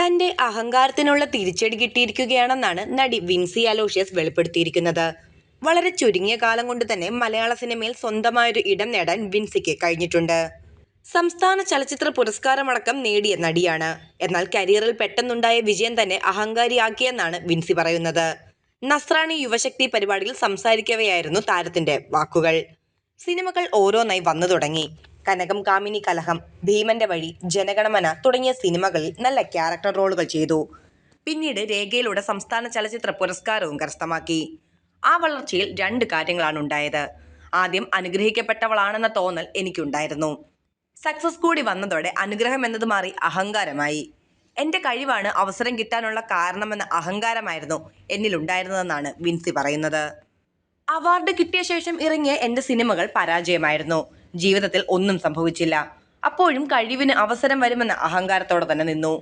തന്റെ അഹങ്കാരത്തിനുള്ള തിരിച്ചടി കിട്ടിയിരിക്കുകയാണെന്നാണ് നടി വിൻസി അലോഷ്യസ് വെളിപ്പെടുത്തിയിരിക്കുന്നത്. വളരെ ചുരുങ്ങിയ കാലം കൊണ്ട് തന്നെ മലയാള സിനിമയിൽ സ്വന്തമായൊരു ഇടം നേടാൻ വിൻസിക്ക് കഴിഞ്ഞിട്ടുണ്ട്. സംസ്ഥാന ചലച്ചിത്ര പുരസ്കാരമടക്കം നേടിയ നടിയാണ്. എന്നാൽ കരിയറിൽ പെട്ടെന്നുണ്ടായ വിജയം തന്നെ അഹങ്കാരിയാക്കിയെന്നാണ് വിൻസി പറയുന്നത്. നസ്രാണി യുവശക്തി പരിപാടിയിൽ സംസാരിക്കവെയായിരുന്നു താരത്തിന്റെ വാക്കുകൾ. സിനിമകൾ ഓരോന്നായി വന്നു തുടങ്ങി. കനകം കാമിനി കലഹം, ഭീമന്റെ വഴി, ജനഗണമന തുടങ്ങിയ സിനിമകളിൽ നല്ല ക്യാരക്ടർ റോളുകൾ ചെയ്തു. പിന്നീട് രേഖയിലൂടെ സംസ്ഥാന ചലച്ചിത്ര പുരസ്കാരവും കരസ്ഥമാക്കി. ആ വളർച്ചയിൽ രണ്ട് കാര്യങ്ങളാണ് ഉണ്ടായത്. ആദ്യം അനുഗ്രഹിക്കപ്പെട്ടവളാണെന്ന തോന്നൽ എനിക്കുണ്ടായിരുന്നു. സക്സസ് കൂടി വന്നതോടെ അനുഗ്രഹം എന്നത് മാറി അഹങ്കാരമായി. എന്റെ കഴിവാണ് അവസരം കിട്ടാനുള്ള കാരണമെന്ന അഹങ്കാരമായിരുന്നു എന്നിലുണ്ടായിരുന്നതെന്നാണ് വിൻസി പറയുന്നത്. അവാർഡ് കിട്ടിയ ശേഷം ഇറങ്ങിയ എന്റെ സിനിമകൾ പരാജയമായിരുന്നു. ജീവിതത്തിൽ ഒന്നും സംഭവിച്ചില്ല. അപ്പോഴും കഴിവിന് അവസരം വരുമെന്ന അഹങ്കാരത്തോടെ തന്നെ നിന്നു.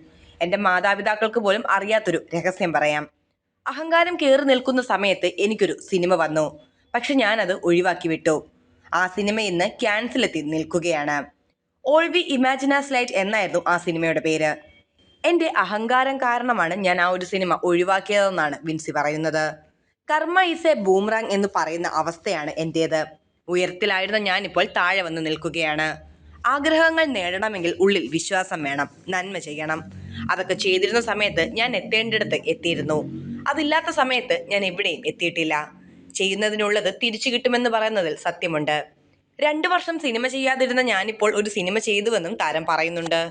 എന്റെ മാതാപിതാക്കൾക്ക് പോലും അറിയാത്തൊരു രഹസ്യം പറയാം. അഹങ്കാരം കയറി നിൽക്കുന്ന സമയത്ത് എനിക്കൊരു സിനിമ വന്നു. പക്ഷെ ഞാനത് ഒഴിവാക്കി വിട്ടു. ആ സിനിമ ഇന്ന് ക്യാൻസലെത്തി നിൽക്കുകയാണ്. ഓൾ വി ഇമാജിനാസ് ലൈറ്റ് എന്നായിരുന്നു ആ സിനിമയുടെ പേര്. എന്റെ അഹങ്കാരം കാരണമാണ് ഞാൻ ആ ഒരു സിനിമ ഒഴിവാക്കിയതെന്നാണ് വിൻസി പറയുന്നത്. കർമ്മ ഈസ് എ ബൂമറാങ് എന്ന് പറയുന്ന അവസ്ഥയാണ് എന്റേത്. ഉയരത്തിലായിരുന്ന ഞാനിപ്പോൾ താഴെ വന്ന് നിൽക്കുകയാണ്. ആഗ്രഹങ്ങൾ നേടണമെങ്കിൽ ഉള്ളിൽ വിശ്വാസം വേണം, നന്മ ചെയ്യണം. അതൊക്കെ ചെയ്തിരുന്ന സമയത്ത് ഞാൻ എത്തേണ്ടിടത്ത് എത്തിയിരുന്നു. അതില്ലാത്ത സമയത്ത് ഞാൻ എവിടെയും എത്തിയിട്ടില്ല. ചെയ്യുന്നതിനുള്ളത് തിരിച്ചു കിട്ടുമെന്ന് പറയുന്നതിൽ സത്യമുണ്ട്. 2 വർഷം സിനിമ ചെയ്യാതിരുന്ന ഞാനിപ്പോൾ ഒരു സിനിമ ചെയ്തുവെന്നും താരം പറയുന്നുണ്ട്.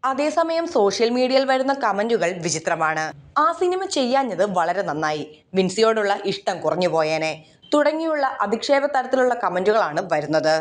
അതേസമയം സോഷ്യൽ മീഡിയയിൽ വരുന്ന കമന്റുകൾ വിചിത്രമാണ്. ആ സിനിമ ചെയ്യാഞ്ഞത് വളരെ നന്നായി, വിൻസിയോടുള്ള ഇഷ്ടം കുറഞ്ഞു പോയേനെ തുടങ്ങിയുള്ള അധിക്ഷേപ തരത്തിലുള്ള കമന്റുകളാണ് വരുന്നത്.